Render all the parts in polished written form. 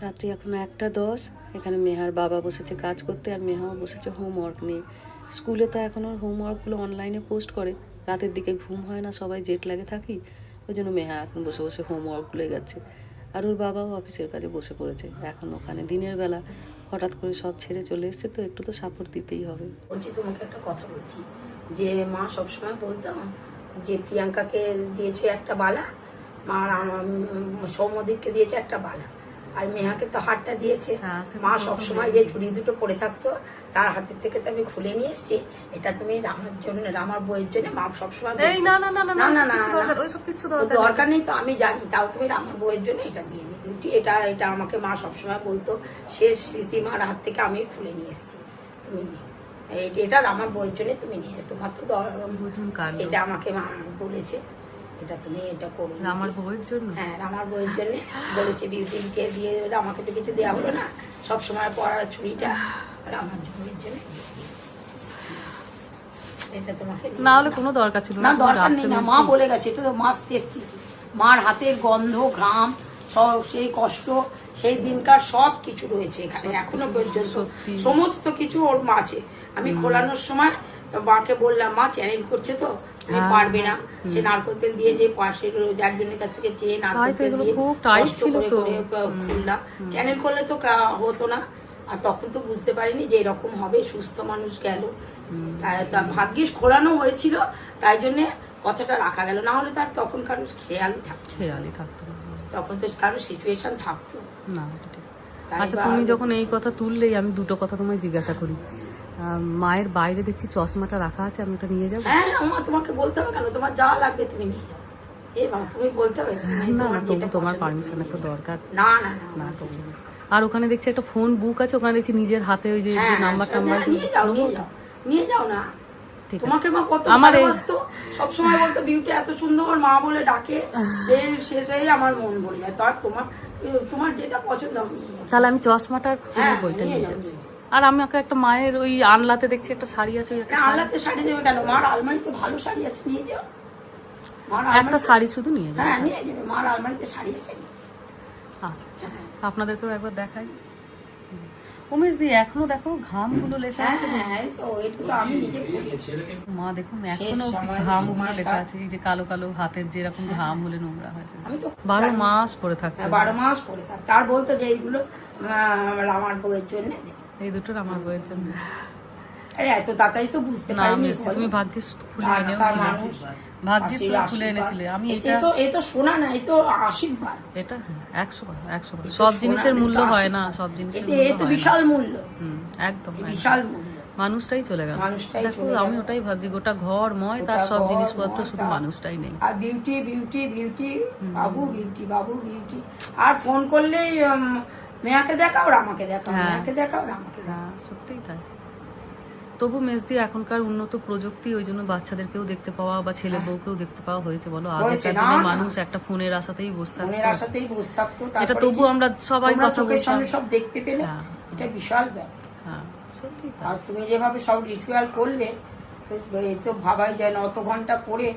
রাত্রি এখন 1:10। এখানে মেহার বাবা বসেছে কাজ করতে আর মেহাও বসেছে হোমওয়ার্ক নিয়ে। স্কুলে তো এখন ওর হোমওয়ার্কগুলো অনলাইনে পোস্ট করে, রাতের দিকে ঘুম হয় না, সবাই জেট লাগে থাকি, ওই জন্য মেহা এখন বসে বসে হোমওয়ার্কগুলো যাচ্ছে। আর ওর বাবাও অফিসের কাজে বসে পড়েছে এখন ওখানে। দিনের বেলা হঠাৎ করে সব ছেড়ে চলে এসছে, তো একটু তো সাপোর্ট দিতেই হবে। বলছি তোমাকে একটা কথা বলছি, যে মা সবসময় বলতাম যে প্রিয়াঙ্কাকে দিয়েছে একটা বালা, মা সৌম্যদীপকে দিয়েছে একটা বালা, আর মেহাকে তো হারটা দিয়েছে। মা সবসময় যে চুড়ি দুটো পরে থাকতো তার হাতের থেকে তো আমি খুলে নিয়ে এসছি, এটা তুমি রামার জন্য, রামার বইয়ের জন্য মা সবসময় দরকার নেই তো আমি জানি, তাও তুমি রামার বইয়ের জন্য এটা দিয়ে দিবি। এটা এটা আমাকে মা সবসময় বলতো, শেষ স্মৃতি মার হাত থেকে আমি খুলে নিয়ে এসছি, তুমি নিয়ে এটা আমার বইয়ের জন্য তুমি নিয়ে, তোমার তো এটা আমাকে মা বলেছে, এটা তুমি এটা করো আমার বইয়ের জন্য। হ্যাঁ আমার বইয়ের জন্য বলেছে, বিউটিকে দিয়ে আমাকে তো কিছু দেওয়া হলো না, সবসময় পড়ার ছুরিটা আমার বইয়ের জন্য। এটা তোমাকে না হলে কোনো দরকার ছিল না, দরকার নেই না, মা বলে গেছে, এটা তো মার শেষ স্মৃতি, মার হাতের গন্ধ ঘাম সব, সেই কষ্ট, সেই দিনকার সব কিছু রয়েছে এখানে এখনো পর্যন্ত, সমস্ত কিছু ওর মা আছে। আমি খোলানোর সময় তো মাকে বললাম, মা চ্যানেল করছে তো তুমি পারবে না, সে নারকেল তেল দিয়ে যে পাশের একজনের কাছ থেকে চেয়ে নারকেল তেল দিয়ে কষ্ট করে করে খুললাম, চ্যানেল করলে তো হতো না। আর তখন তো বুঝতে পারিনি যে এরকম হবে, সুস্থ মানুষ গেল, ভাগ্যিস খোলানো হয়েছিল, তাই জন্য কথাটা রাখা গেল, না হলে তার তখন কারোর খেয়ালই থাকতো, তখন তো কারোর সিচুয়েশন থাকতো না। আচ্ছা তুমি যখন এই কথা তুললেই আমি দুটো কথা তোমায় জিজ্ঞাসা করি। মায়ের বাইরে দেখছি চশমাটা রাখা আছে, আমি ওটা নিয়ে যাবো? হ্যাঁ আমার তোমাকে বলতে হবে কেন, তোমার যা লাগবে তুমি নিয়ে যাও, তুমি বলতে হবে না, তোমার পারমিশনের তো দরকার। না না না আর ওখানে দেখছি একটা ফোন বুক আছে, ওখানে দেখছি নিজের হাতে ওই যে নাম্বার টাম্বার নিয়ে যাও না। তোমাকে মা কত ভালোবাসতো, সবসময় বলতো বিউটি এত সুন্দর মা বলে ডাকে, সেটাই আমার মন ভরে যায়। তো আর তোমার যেটা পছন্দ, তাহলে আমি চশমাটার বইটা নিয়ে যাবো। আর আমি ওকে একটা মায়ের ওই আনলাতে দেখছি একটা শাড়ি আছে, আনলাতে শাড়ি দেবে কেন, মার আলমারিতে ভালো শাড়ি আছে, নিয়ে যাও। একটা শাড়ি শুধু নিয়ে যাবে? হ্যাঁ নিয়ে যাবে, মার আলমারিতে শাড়ি আছে। আচ্ছা আপনাদেরকেও একবার দেখাই। উমেশ দি এখনো দেখো ঘামগুলো লেখা আছে। মা দেখুন এখনো ঘামগুলো লেখা আছে, এই যে কালো কালো হাতের যেরকম ঘাম হলে নোংরা হয়েছে। 12 মাস পরে থাকে, 12 মাস পরে থাকে। তার বলতো যে এইগুলো আমার বউয়ের জন্য, এই দুটো আমার বউয়ের জন্য। আরে এত তাড়াতাড়ি তো বুঝতে পারিনি। তুমি ভাগ্যিস খুলে এনেছিলে, ভাগ্যিস তুমি খুলে এনেছিলে। আমি এই তো শোনা না, এই তো আশীর্বাদ। এটা 100 সব জিনিসের মূল্য হয় না, সব জিনিসের মূল্য বিশাল মূল্য, একদম বিশাল মূল্য। মানুষটাই চলে গেল। দেখো আমি ওটাই ভাবছি, গোটা ঘর ময় তার সব জিনিসপত্র, শুধু মানুষটাই নেই। আর বিউটি বিউটি বিউটি বাবু বিউটি বাবু বিউটি, আর ফোন করলেই মেয়াকে দেখাও আমাকে দেখাও, মেয়াকে দেখাও আমাকে দেখাও। সত্যিই তাই। তবু মেজদি এখনকার উন্নত প্রযুক্তি, ওই জন্য বাচ্চাদেরকেও দেখতে পাওয়া বা ছেলে বউকেও দেখতে পাওয়া হয়েছে। বলো আগেকার দিনে মানুষ একটা ফোনের আশাতেই বসে থাকতো, এটা তবু আমরা সবাই কথা বলতাম, সব দেখতে পেলে, এটা বিশাল ব্যাপার। সত্যি। আর তুমি যেভাবে সব রিচুয়াল করলে তো ভাবাই যায় না, অত ঘন্টা করে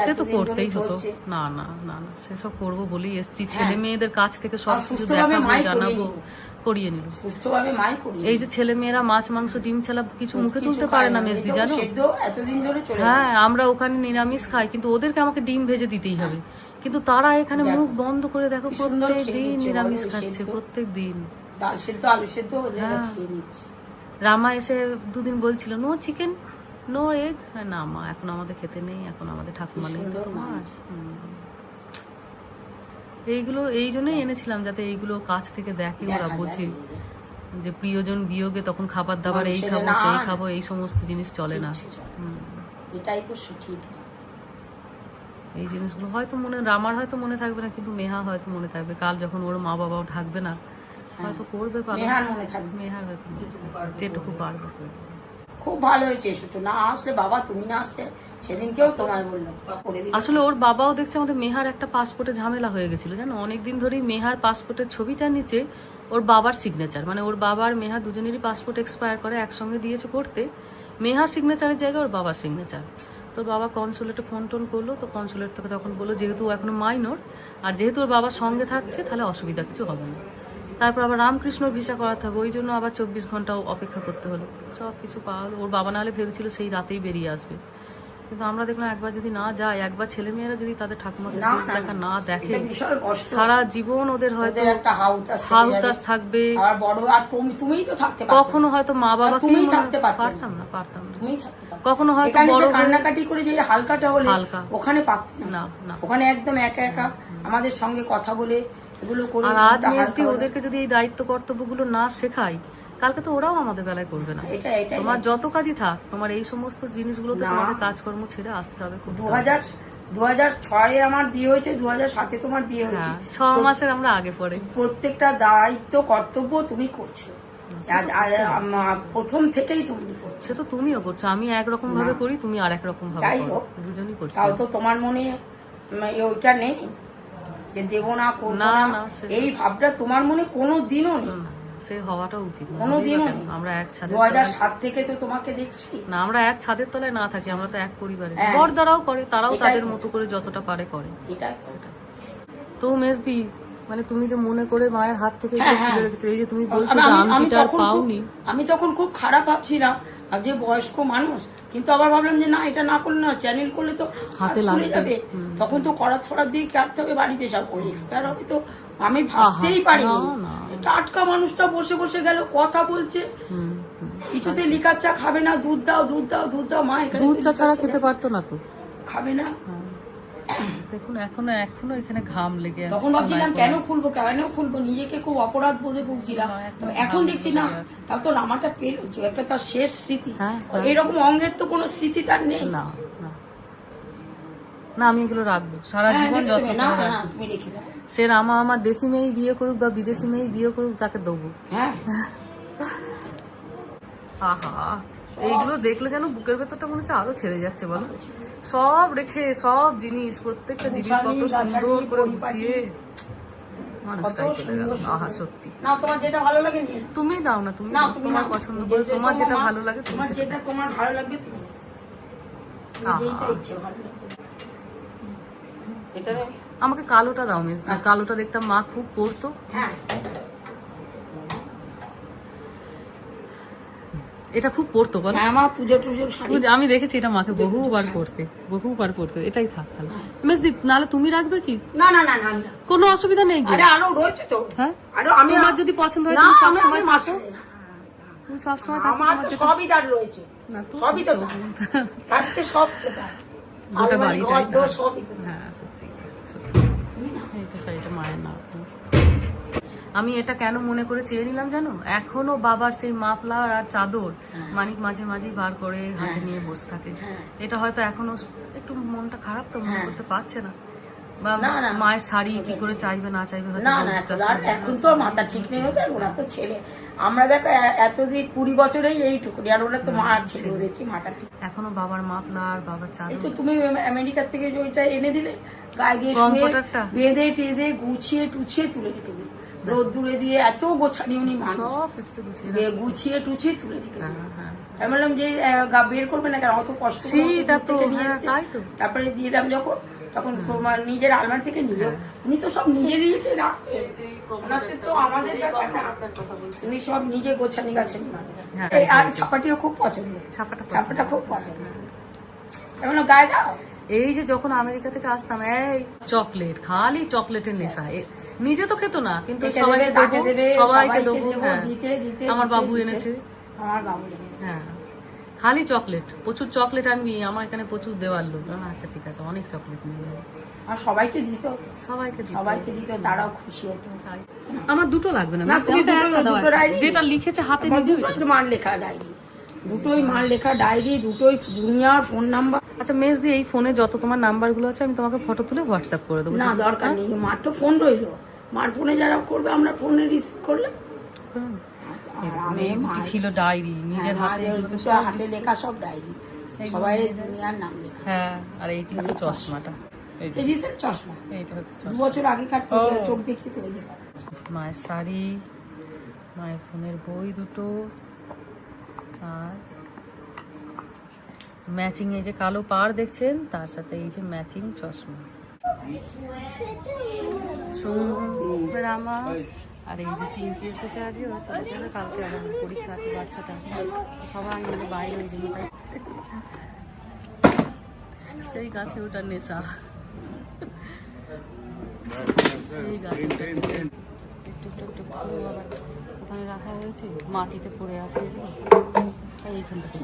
সে তো করতেই হতো। না না না না, সেসব করবো বলেই এসছি, ছেলে মেয়েদের কাছ থেকে সব কিছু দেখাবো, জানাবো, করিয়ে নিল সুস্থভাবে মাই করিয়ে। এই যে ছেলে মেয়েরা মাছ মাংস ডিম ছাড়া কিছু মুখে তুলতে পারে না মেজদি, জানো? এতদিন ধরে চলে। হ্যাঁ আমরা ওখানে নিরামিষ খাই, কিন্তু ওদেরকে আমাকে ডিম ভেজে দিতেই হবে, কিন্তু তারা এখানে মুখ বন্ধ করে দেখো প্রত্যেক দিন নিরামিষ খাচ্ছে, প্রত্যেক দিন ডাল সেদ্ধ আলু সেদ্ধ খেয়ে নিচ্ছে। রামা এসে দুদিন বলছিল নো চিকেন নো এগ। না মা এখন আমাদের খেতে নেই, এখন আমাদের ঠাকুমা নেই তো মাছ। এইগুলো এই জন্যই এনেছিলাম, যাতে এইগুলো কাছ থেকে দেখে, ওরা বোঝে যে প্রিয়জন বিয়োগে তখন খাবার দাবার এই খাবো সেই খাবো, এই সমস্ত জিনিস চলে না। এটাই তো ঠিক। এই জিনিসগুলো হয়তো রামার হয়তো মনে থাকবে না, কিন্তু মেহা হয়তো মনে থাকবে। কাল যখন ওর মা বাবাও থাকবে না, হয়তো করবে, মেহার মনে থাকবে, মেহার হয়তো যেটুকু পারবে। খুব ভালো হয়েছে এসেছো, না আসলে বাবা তুমি না আসলে সেদিনকেও তোমায় বললাম। আসলে ওর বাবাও দেখছে আমাদের মেহার একটা পাসপোর্টে ঝামেলা হয়ে গেছিল, জানো? অনেকদিন ধরেই মেহার পাসপোর্টের ছবিটা নিচে ওর বাবার সিগনেচার, মানে ওর বাবার মেহা দুজনেরই পাসপোর্ট এক্সপায়ার করে একসঙ্গে দিয়েছে করতে, মেহা সিগনেচারের জায়গায় ওর বাবার সিগনেচার। তো বাবা কনসুলেটে ফোন টোন করলো, তো কনসুলেট থেকে তখন বললো যেহেতু এখনো মাইনর আর যেহেতু ওর বাবার সঙ্গে থাকছে তাহলে অসুবিধা কিছু হবে না। তারপর আবার রামকৃষ্ণর ভিসা করাতে হবে, ওই জন্য আবার 24 ঘন্টা অপেক্ষা করতে হলো। সব কিছু পাওয়া হলো। ওর বাবা নাহলে ভেবেছিল সেই রাতেই বেরিয়ে আসবে, কিন্তু আমরা দেখলাম একবার যদি না যায়, একবার ছেলেমেয়েরা যদি তাদের ঠাকুমাকে না, শেষ না, দেখা না দেখে, এটা বিশাল কষ্ট। সারা জীবন ওদের হয়তো ওদের একটা হাউতাস হাউতাস থাকবে। আর বড়, আর তুমিই তো থাকতে পারতে কখনো হয়তো মা বাবাকে তুমিই থাকতে পারতে পারতাম না, পারতাম না। তুমিই থাকতে পারতে। কখনো হয়তো এখানে বড় সে হয়ে- কান্নাকাটি করে যে হালকাটা হলে হালকা। ওখানে পারতে না। না, না। ওখানে একদম একা একা আমাদের সঙ্গে কথা বলে এগুলো করে আর আজ মনটা মেজদি হালকা হলো। ওদেরকে যদি এই দায়িত্ব কর্তব্যগুলো না শেখাই, কালকে তো ওরাও আমাদের বেলায় করবে না। এটা তোমার যত কাজই থাক, তোমার এই সমস্ত জিনিসগুলোতে না। তোমাদের কাজকর্ম ছেড়ে আসতে হবে। খুব 2006-এ আমার বিয়ে হয়েছে, 2007-এ তোমার বিয়ে হয়েছে। হ্যাঁ, 6 মাসের আমরা আগে পরে। প্রত্যেকটা দায়িত্ব কর্তব্য তুমি করছো, প্রথম থেকেই তুমি করছো। সে তো তুমিও করছো, আমি একরকম ভাবে করি, তুমি আর এক রকম ভাবে যাই করো, হোক, দুজনই করছি। তাও তো তোমার মনে ওইটা নেই যে দেবো না, করবো না, না, না, সে- এই ভাবটা তোমার মনে কোনো দিনও নেই। সে হওয়াটা উচিত না। কোনোদিনও কেন? নেই। আমরা এক ছাদের 2007 থেকে তো তোমাকে দেখছি। না, আমরা এক ছাদের তলায় না থাকি, আমরা তো এক পরিবারে। হ্যাঁ। বর দ্বারাও করে, তারাও এটাই তাদের তো। মতো করে যতটা পারে করে। এটা তো মেজদি, মানে তুমি যে মনে করে মায়ের হাত থেকে হ্যাঁ, এগুলো হ্যাঁ। তুলে রেখেছো, এই যে তুমি বলছো আমি- যে আমি- আমি আংটিটা আর তখন খুব- পাওনি, আমি তখন খুব খারাপ ভাবছিলাম, আর যে বয়স্ক মানুষ, কিন্তু আবার ভাবলাম যে না, এটা না করলে না, চ্যানেল করলে তো হাতে খুলে লাগবে। যাবে। তখন তো করাত ফরাত দিয়ে কাটতে হবে, বাড়িতে সব ওই এক্সপায়ার হবে, তো আমি ভাবতেই পারিনি। না, না। টাটকা মানুষটা বসে বসে গেল, কথা বলছে, হুম, হুম। কিছুতে লিকার চা খাবে না, দুধ দাও দুধ দাও দুধ দাও, মা এখানে দুধ তো চা লিকার ছাড়া চা খেতে পারতো না তো। খাবে না। দেখুন এখনো এখনো এখানে ঘাম লেগে আছে। তখন ভাবছিলাম কেন খুলবো, নিজেকে খুব অপরাধ বোধে ভুগছিলাম। তবে এখন দেখছি না, তাও তো রামাটা পেরোচ্ছে, একটা তার শেষ স্মৃতি। হ্যাঁ, হ্যাঁ। এরকম অঙ্গের তো কোনো স্মৃতি তার নেই। না, না, না, আমি এগুলো রাখবো সারা হ্যাঁ, জীবন, রেখে যত দেবে। না না না, তুমি রেখে দাও। সে রামা আমার দেশি মেয়েই বিয়ে করুক বা বিদেশি মেয়েই বিয়ে করুক, তাকে দেবো। হ্যাঁ, আহা, এইগুলো দেখলে যেন বুকের ভেতরটা মনে হচ্ছে আরো ছেড়ে যাচ্ছে, বলো। সব রেখে, সব জিনিস, প্রত্যেকটা জিনিস কত গোছালি, সুন্দর করে গাছালি, গুছিয়ে মানুষটাই কত চলে গেল। সুন্দর। আহা, সত্যি। না, তোমার যেটা ভালো লাগে নিয়ে নাও। তুমি দাও না, তুমি না, দাও। তুমি তোমার নাও। পছন্দ করে, তোমার যেটা ভালো লাগে তুমি তোমার সেটা যেটা তোমার ভালো লাগবে তুমি নাও। তোমার আহা। যেইটা ইচ্ছে ভালো লাগবে। এটা নেই? আমাকে কালোটা দাও মিস, কালোটা দেখতাম মা খুব পরতো। হ্যাঁ, এটা খুব পরতো, বলো। হ্যাঁ, আমার পুজো টুজোর শাড়ি। আমি দেখেছি এটা মাকে বহুবার পরতে, এটাই থাক তাহলে। মিস দি, নাহলে তুমি রাখবে কি? না না না না, আমি না। কোনো অসুবিধা নেই গো। আরে আরো রয়েছে তো। হ্যাঁ, আরো আমি তোমার যদি পছন্দ হয় না, তুমি আমি- সবসময় আমি থাকো, মাসে না। তুমি সবসময় থাকো, আমার তোমার তো যেটা- সবই তার রয়েছে, না তো, সবই তো তার। আজকে সব তো তার। গোটা আলমারি, বাড়িটাই ঘর দোর তার। সবই তো তার। হ্যাঁ, সত্যি সত্যি। এটা শাড়িটা মায়ের না। আমি এটা কেন মনে করে চেয়ে নিলাম জানো, এখনো বাবার সেই মাফলার আর চাদর মানিক মাঝে মাঝেই বার করে হাতে নিয়ে বসে থাকে। এটা হয়তো এখনো একটু মনটা খারাপ, তো মনে করতে পারছে না, বা না, না। মায়ের শাড়ি কি করে চাইবে না চাইবে হয়তো না না, বৌদির এখন কাছ আর থেকে। এখন তো মাথা ঠিক নেই ওদের, ওরা তো ছেলে। আমরা দেখো এতদিন 20 বছরেই এইটুকুনি, আর ওরা তো মা আর ছেলে, ওদের কি মাথা ঠিক। এখনো বাবার মাফলার, বাবার এই চাদর, তো তুমি আমেরিকার থেকে যে ওইটা এনে দিলে, গায়ে দিয়ে শুয়ে কমফোর্টারটা। বেঁধে টেঁধে গুছিয়ে টুছিয়ে তুলে রেখে দিল, রোদ্দুরে দিয়ে, এত গোছানি উনি মানুষ, সব কিছুতে গুছিয়ে গুছিয়ে টুছিয়ে তুলে রেখে দিল। হ্যাঁ, হ্যাঁ। আমি বললাম যে বের করবে না কেন, অত কষ্ট করে অত সেটা দূর তো, থেকে নিয়ে হ্যাঁ, এসেছে। তাই তো। তারপরে দিলাম যখন, তখন তোমার নিজের আলমারি থেকে নিয়ে, উনি তো সব নিজেরই রাখতেন। ওনাদের তো আমাদের ব্যাপারটা, উনি সব নিজে গোছানি গাছানি মানুষ। হ্যাঁ, এই আর ছাপাটিও খুব পছন্দ, ছাপাটা খুব পছন্দ। আমি বললাম গায়ে দাও। এই যে যখন আমেরিকা থেকে আসতাম, এই চকলেট, খালি চকলেটের নেশা। নিজে তো খেত না, কিন্তু একে সবাইকে দেবে, তাকে দেবো, দেবে, সবাইকে দেবো। হ্যাঁ, দিতে দিতে আমার দিতে, বাবু দিতে। এনেছে। আমার বাবু এনেছে। হ্যাঁ, খালি চকলেট, প্রচুর চকলেট আনবি, আমার এখানে প্রচুর দেওয়ার লোক। আচ্ছা ঠিক আছে, অনেক চকলেট নিয়ে যাবো। আর সবাইকে দিতে হতো, সবাইকে দিতে সবাইকে দিতে হতো, তারাও খুশি হতো। তাই। আমার দুটো লাগবে না, না, মিষ্টি, তুমি আমাকে দুটো- একটা দাও, দুটো একটা। ডায়েরি? যেটা লিখেছে হাতে আমার নিজে দুটোই মার লেখা ডায়েরি, দুটোই মার লেখা ডায়েরি, দুটোই দুনিয়ার ফোন নাম্বার। আচ্ছা মেজ দি, এই ফোনে যত তোমার নাম্বারগুলো আছে আমি তোমাকে ফটো তুলে হোয়াটসঅ্যাপ করে দেবো। না, দরকার নেই, মার তো ফোন রইলো, মার ফোনে যারা করবে আমরা ফোনে রিসিভ করলাম। হুম। আর আমি কি ছিল ডায়েরি, নিজের হাতে এগুলো তো সব হাতে লেখা সব ডায়েরি, সবাই দুনিয়ার নাম লেখা। হ্যাঁ, আর এইটি হচ্ছে চশমাটা, এই যে রিসেন্ট চশমা, এইটা হচ্ছে 2 চশমা। বছর আগেকার ও। চোখ দেখিয়ে তৈরি করা। মায়ের শাড়ি, মায়ের ফোনের বই দুটো, আর ম্যাচিং এই যে কালো পাড় দেখছেন, তার সাথে এই যে ম্যাচিং চশমা। রামা আর এই যে পিঙ্কি এসেছে আজকে, ওরা চলে যাবে কালকে, আবার পরীক্ষা আছে বাচ্চাটা, সবাই মিলে বাইরে, ওই জন্য তাই সেই গাছে ওটার নেশা, সেই গাছে ওঠার নেশা। একটু একটু একটু ফুল আবার ওখানে রাখা হয়েছে, মাটিতে পড়ে আছে এগুলো, তাই এইখানটাতে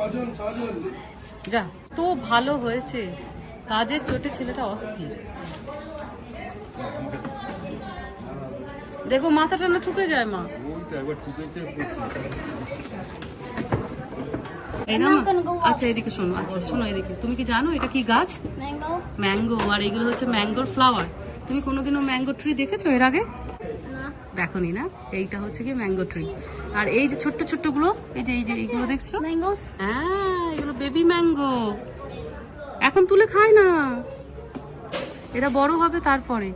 যা। তো ভালো হয়েছে, কাজের চোটে ছেলেটা অস্থির। দেখো মাথাটা না ঠুকে যায় মা, এই না মা? আচ্ছা এদিকে শোনো, আচ্ছা শোনো এদিকে, তুমি কি জানো এটা কি গাছ? ম্যাঙ্গো। ম্যাঙ্গো, আর এগুলো হচ্ছে ম্যাঙ্গোর ফ্লাওয়ার। তুমি কোনোদিনও ম্যাঙ্গো ট্রি দেখেছো এর আগে? না। দেখোনি না? এইটা হচ্ছে কি ম্যাঙ্গো ট্রি। আর এই যে ছোট্ট ছোট্ট গুলো, এই যে এইগুলো দেখছো, ম্যাঙ্গোস। হ্যাঁ এগুলো বেবি ম্যাঙ্গো, এখন তুলে খায় না, এটা বড় হবে তারপরে।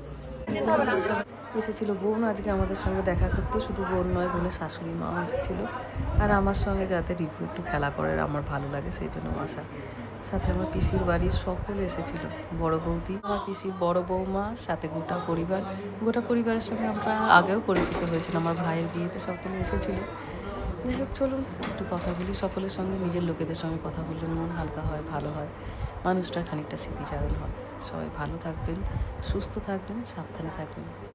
এসেছিল বোন আজকে আমাদের সঙ্গে দেখা করতে, শুধু বোন নয়, বোনের শাশুড়ি মা এসেছিল, আর আমার সঙ্গে যাতে রিভু একটু খেলা করে, আমার ভালো লাগে সেই জন্য আসা। সাথে আমার পিসির বাড়ির সকলে এসেছিল, বড় বৌদি, আমার পিসির বড় বৌমা, সাথে গোটা পরিবার। গোটা পরিবারের সঙ্গে আমরা আগেও পরিচিত হয়েছিলাম, আমার ভাইয়ের বিয়েতে সকলে এসেছিল। যাই হোক চলুন একটু কথা বলি সকলের সঙ্গে, নিজের লোকেদের সঙ্গে কথা বললে মন হালকা হয়, ভালো হয়, মানুষটা খানিকটা স্মৃতিচারণ হয়। সবাই ভালো থাকবেন, সুস্থ থাকবেন, সাবধানে থাকবেন।